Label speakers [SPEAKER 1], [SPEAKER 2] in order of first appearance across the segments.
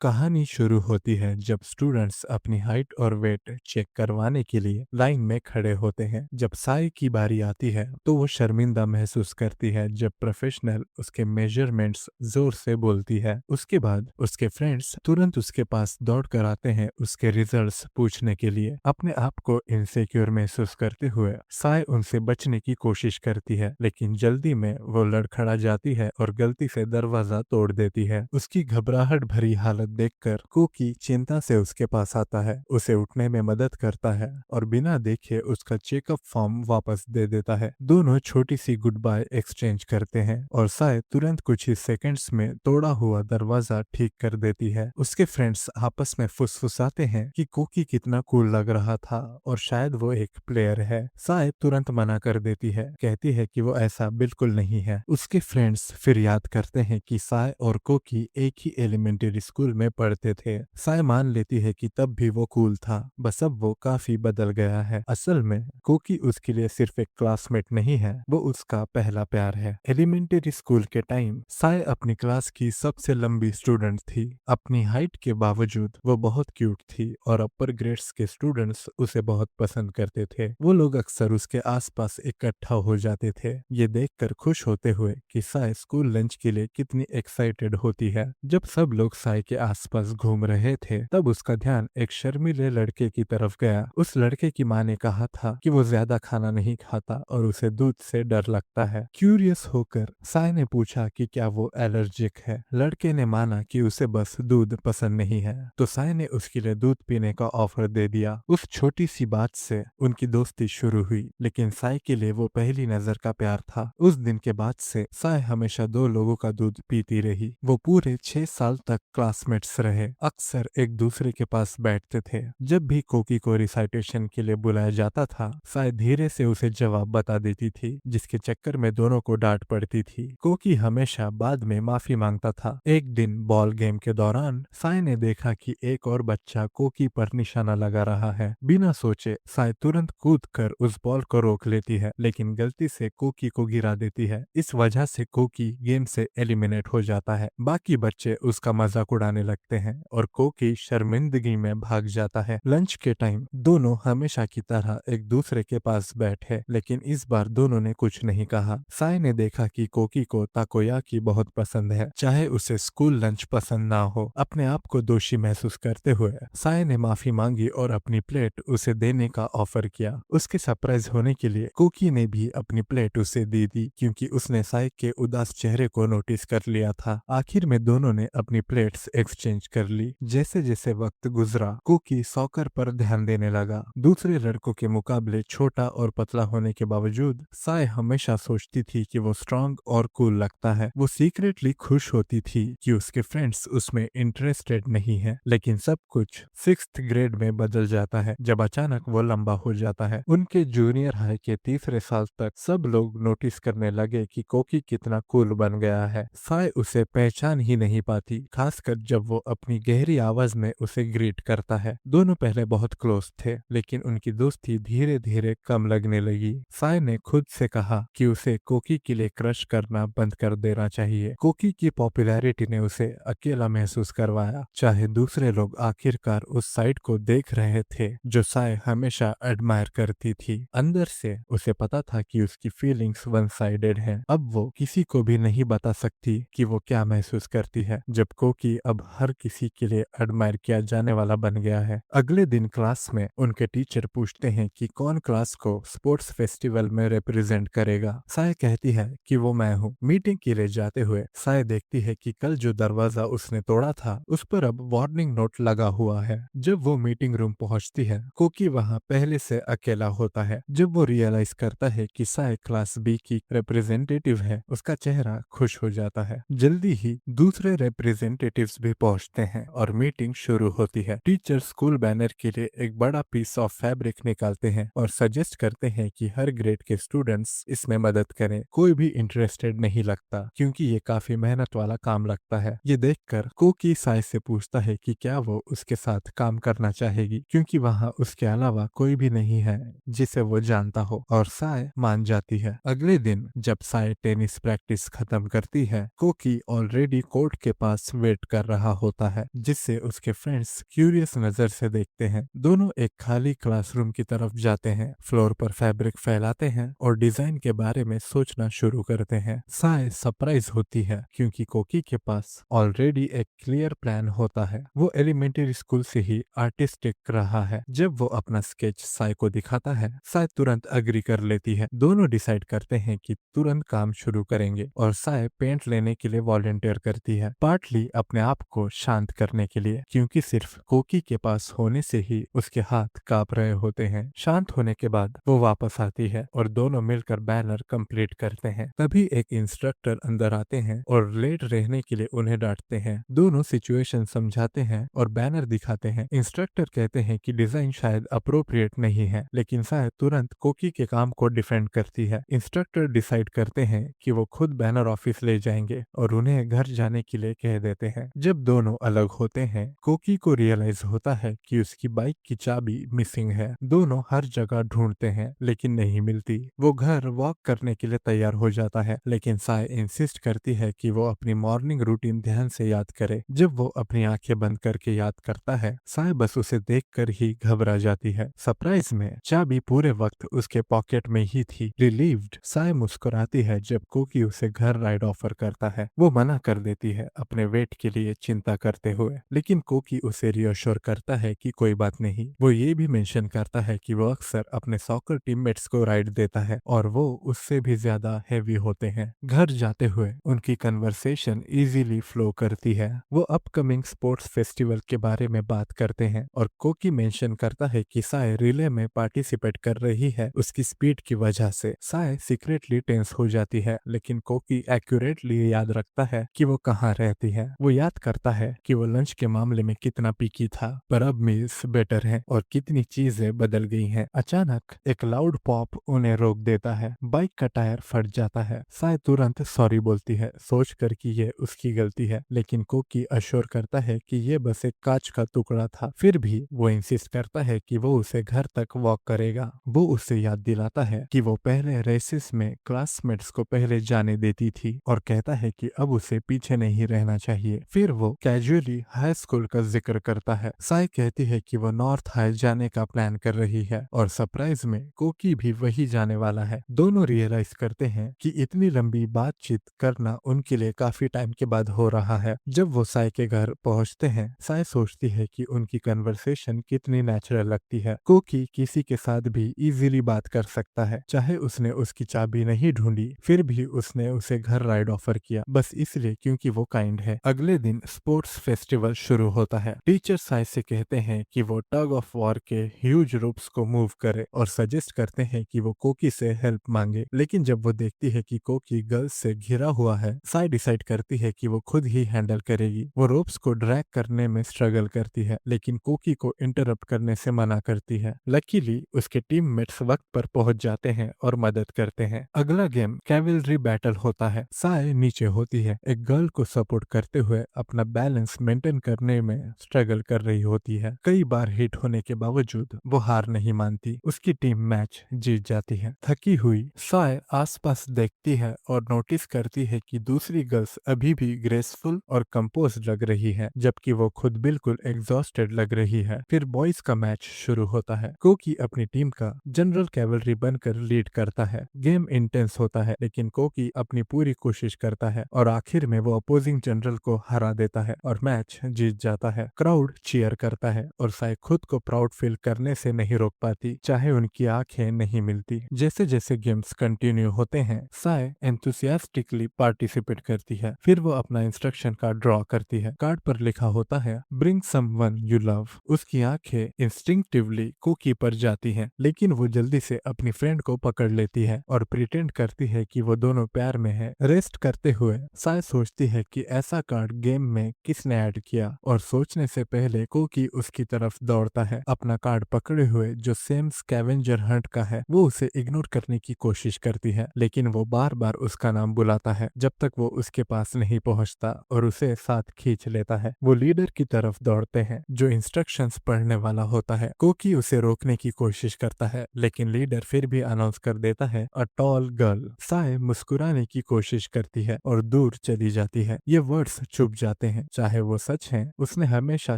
[SPEAKER 1] कहानी शुरू होती है जब स्टूडेंट्स अपनी हाइट और वेट चेक करवाने के लिए लाइन में खड़े होते हैं। जब साई की बारी आती है तो वो शर्मिंदा महसूस करती है जब प्रोफेशनल उसके मेजरमेंट्स जोर से बोलती है। उसके बाद उसके फ्रेंड्स तुरंत उसके पास दौड़ कर आते हैं उसके रिजल्ट्स पूछने के लिए। अपने आप को इनसिक्योर महसूस करते हुए साई उनसे बचने की कोशिश करती है, लेकिन जल्दी में वो लड़खड़ा जाती है और गलती से दरवाजा तोड़ देती है। उसकी घबराहट भरी हालत देखकर कुकी चिंता से उसके पास आता है, उसे उठने में मदद करता है और बिना देखे उसका चेकअप फॉर्म वापस दे देता है। दोनों छोटी सी गुड बाय एक्सचेंज करते हैं और साय तुरंत कुछ ही सेकंड्स में तोड़ा हुआ दरवाजा ठीक कर देती है। उसके फ्रेंड्स आपस में फुसफुसाते हैं कि कुकी कितना कूल लग रहा था और शायद वो एक प्लेयर है। साय तुरंत मना कर देती है, कहती है कि वो ऐसा बिल्कुल नहीं है। उसके फ्रेंड्स फिर याद करते हैं कि साय और कोकी एक ही एलिमेंट्री स्कूल में पढ़ते थे। साय मान लेती है कि तब भी वो कूल था, बस अब वो काफी बदल गया है। असल में कोकी उसके लिए सिर्फ एक क्लासमेट नहीं है, वो उसका पहला प्यार है। एलिमेंट्री स्कूल के टाइम साय अपनी क्लास की सबसे लंबी स्टूडेंट थी। अपनी हाइट के बावजूद वो बहुत क्यूट थी और अपर ग्रेड्स के स्टूडेंट्स उसे बहुत पसंद करते थे। वो लोग अक्सर उसके आसपास इकट्ठा हो जाते थे, ये देखकर खुश होते हुए कि साय स्कूल लंच के लिए कितनी एक्साइटेड होती है। जब सब लोग साय के आसपास घूम रहे थे तब उसका ध्यान एक शर्मीले लड़के की तरफ गया। उस लड़के की माँ ने कहा था कि वो ज्यादा खाना नहीं खाता और उसे दूध से डर लगता है। क्यूरियस होकर साय ने पूछा कि क्या वो एलर्जिक है। लड़के ने माना कि उसे बस दूध पसंद नहीं है, तो साय ने उसके लिए दूध पीने का ऑफर दे दिया। उस छोटी सी बात से उनकी दोस्ती शुरू हुई, लेकिन साय के लिए वो पहली नजर का प्यार था। उस दिन के बाद से साय हमेशा दो लोगों का दूध पीती रही। वो पूरे 6 साल तक क्लासमेट्स रहे, अक्सर एक दूसरे के पास बैठते थे। जब भी कोकी को रिसाइटेशन के लिए बुलाया जाता था साय धीरे से उसे जवाब बता देती थी, जिसके चक्कर में दोनों को डांट पड़ती थी। कोकी हमेशा बाद में माफी मांगता था। एक दिन बॉल गेम के दौरान साय ने देखा कि एक और बच्चा कोकी पर निशाना लगा रहा है। बिना सोचे साय तुरंत कूद कर उस बॉल को रोक लेती है, लेकिन गलती से कोकी को गिरा देती है। इस वजह से कोकी गेम से एलिमिनेट हो जाता है। बाकी बच्चे उसका मजाक उड़ाने लगते हैं और कोकी शर्मिंदगी में भाग जाता है। लंच के टाइम दोनों हमेशा की तरह एक दूसरे के पास बैठे, लेकिन इस बार दोनों ने कुछ नहीं कहा। साय ने देखा कि कोकी को ताकोयाकी बहुत पसंद है, चाहे उसे स्कूल लंच पसंद ना हो। अपने आप को दोषी महसूस करते हुए साय ने माफी मांगी और अपनी प्लेट उसे देने का ऑफर किया। उसके सरप्राइज होने के लिए कोकी ने भी अपनी प्लेट उसे दे दी, क्योंकि उसने साय के उदास चेहरे को नोटिस कर लिया था। आखिर में दोनों ने अपनी प्लेट्स एक्सचेंज कर ली। जैसे जैसे वक्त गुजरा कोकी सॉकर पर ध्यान देने लगा। दूसरे लड़कों के मुकाबले छोटा और पतला होने के बावजूद साय हमेशा सोचती थी कि वो स्ट्रांग और कूल लगता है। वो सीक्रेटली खुश होती थी कि उसके फ्रेंड्स उसमें इंटरेस्टेड नहीं है, लेकिन सब कुछ 6th ग्रेड में बदल जाता है जब अचानक वो लंबा हो जाता है। उनके जूनियर हाई के तीसरे साल तक सब लोग नोटिस करने लगे कि कोकी कितना कूल बन गया है। साय उसे पहचान ही नहीं पाती, खासकर जब वो अपनी गहरी आवाज में उसे ग्रीट करता है। दोनों पहले बहुत क्लोज थे, लेकिन उनकी दोस्ती धीरे धीरे कम लगने लगी। साय ने खुद से कहा कि उसे कोकी के लिए क्रश करना बंद कर देना चाहिए। कोकी की पॉपुलैरिटी ने उसे अकेला महसूस करवाया, चाहे दूसरे लोग आखिरकार उस साइड को देख रहे थे जो साय हमेशा एडमायर करती थी। अंदर से उसे पता था कि उसकी फीलिंग्स वन साइडेड हैं। अब वो किसी को भी नहीं बता सकती कि वो क्या महसूस करती है, जब कोकी अब हर किसी के लिए एडमायर किया जाने वाला बन गया है। अगले दिन क्लास में उनके टीचर पूछते हैं कि कौन क्लास को स्पोर्ट्स फेस्टिवल में रिप्रेजेंट करेगा। साय कहती है कि वो मैं हूँ। मीटिंग के लिए जाते हुए साय देखती है कि कल जो दरवाजा उसने तोड़ा था उस पर अब वार्निंग नोट लगा हुआ है। जब वो मीटिंग रूम पहुंचती है कोकी वहां पहले से अकेला होता है। जब वो रियलाइज करता है कि साय क्लास बी की रिप्रेजेंटेटिव है उसका चेहरा खुश हो जाता है। जल्दी ही दूसरे रिप्रेजेंटेटिव्स भी पहुंचते हैं और मीटिंग शुरू होती है। टीचर स्कूल बैनर के लिए एक बड़ा पीस ऑफ फैब्रिक निकालते हैं और सजेस्ट करते हैं कि हर ग्रेड के स्टूडेंट्स इसमें मदद करें। कोई भी इंटरेस्टेड नहीं लगता, क्योंकि ये काफी मेहनत वाला काम लगता है। ये देखकर कोकी साय से पूछता है कि क्या वो उसके साथ काम करना चाहेगी, क्योंकि वहाँ उसके अलावा कोई भी नहीं है जिसे वो जानता हो, और साय मान जाती है। अगले दिन जब साय टेनिस प्रैक्टिस खत्म करती है कोकी ऑलरेडी कोर्ट के पास वेट कर रहा रहा होता है, जिससे उसके फ्रेंड्स क्यूरियस नजर से देखते हैं। दोनों एक खाली क्लासरूम की तरफ जाते हैं, फ्लोर पर फैब्रिक फैलाते हैं और डिजाइन के बारे में सोचना शुरू करते हैं। साय सरप्राइज होती है क्योंकि कोकी के पास ऑलरेडी एक क्लियर प्लान होता है। वो एलिमेंट्री स्कूल से ही आर्टिस्ट दिख रहा है। जब वो अपना स्केच साय को दिखाता है, साय तुरंत अग्री कर लेती है। दोनों डिसाइड करते हैं कि तुरंत काम शुरू करेंगे और साय पेंट लेने के लिए वॉलंटियर करती है, पार्टली अपने आप को शांत करने के लिए, क्योंकि सिर्फ कोकी के पास होने से ही उसके हाथ कांप रहे होते हैं। शांत होने के बाद वो वापस आती है और दोनों मिलकर बैनर कंप्लीट करते हैं। तभी एक इंस्ट्रक्टर अंदर आते हैं और लेट रहने के लिए उन्हें डांटते हैं। दोनों सिचुएशन समझाते हैं और बैनर दिखाते हैं। इंस्ट्रक्टर कहते हैं कि डिजाइन शायद अप्रोप्रिएट नहीं है, लेकिन शायद तुरंत कोकी के काम को डिफेंड करती है। इंस्ट्रक्टर डिसाइड करते हैं कि वो खुद बैनर ऑफिस ले जाएंगे और उन्हें घर जाने के लिए कह देते हैं। जब दोनों अलग होते हैं, कोकी को रियलाइज होता है कि उसकी बाइक की चाबी मिसिंग है। दोनों हर जगह ढूंढते हैं लेकिन नहीं मिलती। वो घर वॉक करने के लिए तैयार हो जाता है, लेकिन साय इंसिस्ट करती है कि वो अपनी मॉर्निंग रूटीन ध्यान से याद करे। जब वो अपनी आंखें बंद करके याद करता है, साय बस उसे देखकर ही घबरा जाती है। सरप्राइज में चाबी पूरे वक्त उसके पॉकेट में ही थी। रिलीव्ड साय मुस्कुराती है जब कोकी उसे घर राइड ऑफर करता है। वो मना कर देती है अपने वेट के लिए चिंता करते हुए, लेकिन कोकी उसे रियोश्योर करता है कि कोई बात नहीं। वो ये भी मेंशन करता है कि वो अक्सर अपने सॉकर टीममेट्स को राइड देता है और वो उससे भी ज्यादा हैवी होते हैं। घर जाते हुए उनकी कन्वर्सेशन इजीली फ्लो करती है। वो अपकमिंग स्पोर्ट्स फेस्टिवल के बारे में बात करते हैं और कोकी मेंशन करता है कि साय रिले में पार्टिसिपेट कर रही है उसकी स्पीड की वजह से। साय सीक्रेटली टेंस हो जाती है, लेकिन कोकी एक्यूरेटली याद रखता है कि वो कहाँ रहती है। वो याद करता है कि वो लंच के मामले में कितना पीकी था, पर अब मील्स बेटर है और कितनी चीजें बदल गई हैं। अचानक एक लाउड पॉप उन्हें रोक देता है। बाइक का टायर फट जाता है। साय तुरंत सॉरी बोलती है, सोचकर कि ये उसकी गलती है, लेकिन कोकी अश्योर करता है कि ये बस एक कांच का टुकड़ा था। फिर भी वो इंसिस्ट करता है कि वो उसे घर तक वॉक करेगा। वो उसे याद दिलाता है कि वो पहले रेसेस में क्लासमेट्स को पहले जाने देती थी और कहता है कि अब उसे पीछे नहीं रहना चाहिए। फिर वो कैजुअली हाई स्कूल का जिक्र करता है। साय कहती है कि वो नॉर्थ हाई जाने का प्लान कर रही है और सरप्राइज में कोकी भी वही जाने वाला है। दोनों रियलाइज करते हैं कि इतनी लंबी बातचीत करना उनके लिए काफी टाइम के बाद हो रहा है। जब वो साय के घर पहुंचते हैं, साय सोचती है कि उनकी कन्वर्सेशन कितनी नेचुरल लगती है। कोकी किसी के साथ भी इजीली बात कर सकता है, चाहे उसने उसकी चाबी नहीं ढूंढी, फिर भी उसने उसे घर राइड ऑफर किया, बस इसलिए क्योंकि वो काइंड है। अगले दिन स्पोर्ट्स फेस्टिवल शुरू होता है। टीचर साय से कहते हैं कि वो टग ऑफ वॉर के ह्यूज रोप्स को मूव करे और सजेस्ट करते हैं कि वो कोकी से हेल्प मांगे, लेकिन जब वो देखती है कि कोकी गर्ल्स से घिरा हुआ है, साय डिसाइड करती है कि वो खुद ही हैंडल करेगी। वो रोप्स को ड्रैग करने में स्ट्रगल करती है, लेकिन कोकी को इंटरप्ट करने से मना करती है। लकीली उसके टीममेट्स वक्त पर पहुंच जाते हैं और मदद करते हैं। अगला गेम कैवलरी बैटल होता है। साय नीचे होती है, एक गर्ल को सपोर्ट करते हुए अपना बैलेंस मेंटेन करने में स्ट्रगल कर रही होती है। कई बार हिट होने के बावजूद वो हार नहीं मानती। उसकी टीम मैच जीत जाती है। थकी हुई साय आसपास देखती है और नोटिस करती है कि दूसरी गर्ल्स अभी भी ग्रेसफुल और कंपोज्ड लग रही है, जबकि वो खुद बिल्कुल एग्जॉस्टेड लग रही है। फिर बॉयज का मैच शुरू होता है। कोकी अपनी टीम का जनरल कैवलरी बनकर लीड करता है। गेम इंटेंस होता है, लेकिन कोकी अपनी पूरी कोशिश करता है और आखिर में वो अपोजिंग जनरल को हरा देता है और मैच जीत जाता है। क्राउड चीयर करता है और साय खुद को प्राउड फील करने से नहीं रोक पाती, चाहे उनकी आंखें नहीं मिलती। जैसे जैसे गेम्स कंटिन्यू होते हैं, साय एंथुसियास्टिकली पार्टिसिपेट करती है। फिर वो अपना इंस्ट्रक्शन कार्ड ड्रॉ करती है। कार्ड पर लिखा होता है ब्रिंग समवन यू लव। उसकी आंखें इंस्टिंक्टिवली कोकी पर जाती हैं, लेकिन वो जल्दी से अपनी फ्रेंड को पकड़ लेती है और प्रिटेंड करती है कि वो दोनों प्यार में है। रेस्ट करते हुए साय सोचती है कि ऐसा कार्ड गेम में किसने ऐड किया, और सोचने से पहले कोकी उसकी तरफ दौड़ता है। अपना कार्ड पकड़े हुए जो सेम स्कैवेंजर हंट का है, वो उसे इग्नोर करने की कोशिश करती है, लेकिन वो बार बार उसका नाम बुलाता है जब तक वो उसके पास नहीं पहुंचता और उसे साथ खींच लेता है। वो लीडर की तरफ दौड़ते हैं जो इंस्ट्रक्शंस पढ़ने वाला होता है। कोकी उसे रोकने की कोशिश करता है, लेकिन लीडर फिर भी अनाउंस कर देता है अ टॉल गर्ल। साय मुस्कुराने की कोशिश करती है और दूर चली जाती है। ये वर्ड्स चुप जाते हैं। हैं, चाहे वो सच है। उसने हमेशा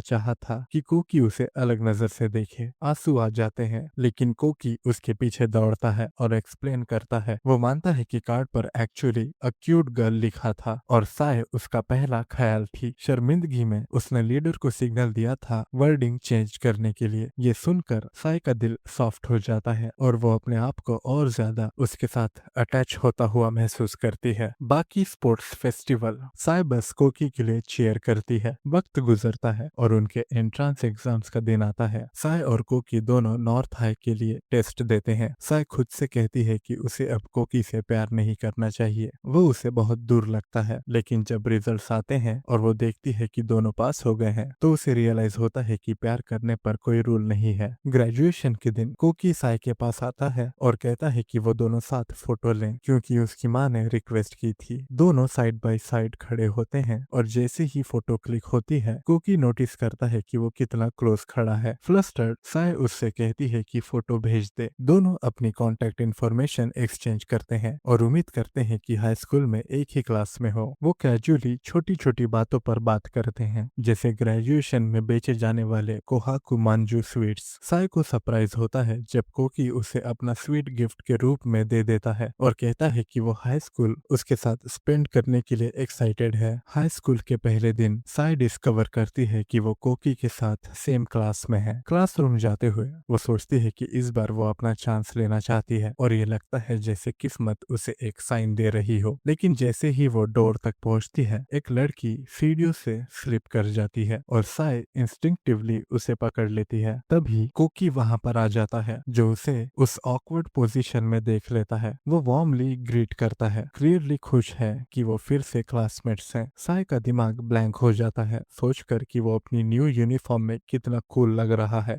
[SPEAKER 1] चाहा था कि कोकी उसे अलग नजर से देखे। आंसू आ जाते हैं, लेकिन कोकी उसके पीछे दौड़ता है और एक्सप्लेन करता है। वो मानता है कि कार्ड पर एक्चुअली अ क्यूट गर्ल लिखा था और साय उसका पहला ख्याल थी। शर्मिंदगी में उसने लीडर को सिग्नल दिया था वर्डिंग चेंज करने के लिए। ये सुनकर साय का दिल सॉफ्ट हो जाता है और वो अपने आप को और ज्यादा उसके साथ अटैच होता हुआ महसूस करती है। बाकी स्पोर्ट्स फेस्टिवल, साय बस कोकी के लिए चीयर करती है। वक्त गुजरता है और उनके एंट्रेंस एग्जाम्स का दिन आता है। साय और कोकी दोनों नॉर्थ हाई के लिए टेस्ट देते हैं। साय खुद से कहती है कि उसे अब कोकी से प्यार नहीं करना चाहिए, वो उसे बहुत दूर लगता है। लेकिन जब रिजल्ट्स आते हैं और वो देखती है कि दोनों पास हो गए हैं, तो उसे रियलाइज होता है कि प्यार करने पर कोई रूल नहीं है। ग्रेजुएशन के दिन कोकी साय के पास आता है और कहता है कि वो दोनों साथ फोटो लें, क्योंकि उसकी माँ ने रिक्वेस्ट की थी। दोनों साइड बाय साइड खड़े होते हैं और जैसे ही फोटो क्लिक होती है, कोकी नोटिस करता है कि वो कितना क्लोज खड़ा है। फ्लस्टर्ड साय उससे कहती है कि फोटो भेज दे। दोनों अपनी कॉन्टेक्ट इन्फॉर्मेशन एक्सचेंज करते हैं और उम्मीद करते हैं कि हाई स्कूल में एक ही क्लास में हो। वो कैजुअली छोटी छोटी बातों पर बात करते हैं, जैसे ग्रेजुएशन में बेचे जाने वाले कोहाकू मांजू स्वीट्स। साय को सरप्राइज होता है जब कोकी उसे अपना स्वीट गिफ्ट के रूप में दे देता है और कहता है कि वो हाई स्कूल उसके साथ स्पेंड करने के लिए एक्साइटेड है। हाई स्कूल के पहले दिन साय डिस्कवर करती है कि वो कोकी के साथ सेम क्लास में है। क्लासरूम जाते हुए वो सोचती है कि इस बार वो अपना चांस लेना चाहती है और ये लगता है जैसे किस्मत उसे एक साइन दे रही हो। लेकिन जैसे ही वो डोर तक पहुंचती है, एक लड़की सीढ़ियों से स्लिप कर जाती है और साय इंस्टिंक्टिवली उसे पकड़ लेती है। तभी कोकी वहां पर आ जाता है, जो उसे उस ऑकवर्ड पोजीशन में देख लेता है। वो वार्मली ग्रीट करता है, क्लियरली खुश है कि वो फिर से क्लासमेट्स हैं। साय का दिमाग ब्लैंक हो जाता है, सोचकर कि वो अपनी न्यू यूनिफॉर्म में कितना कूल लग रहा है।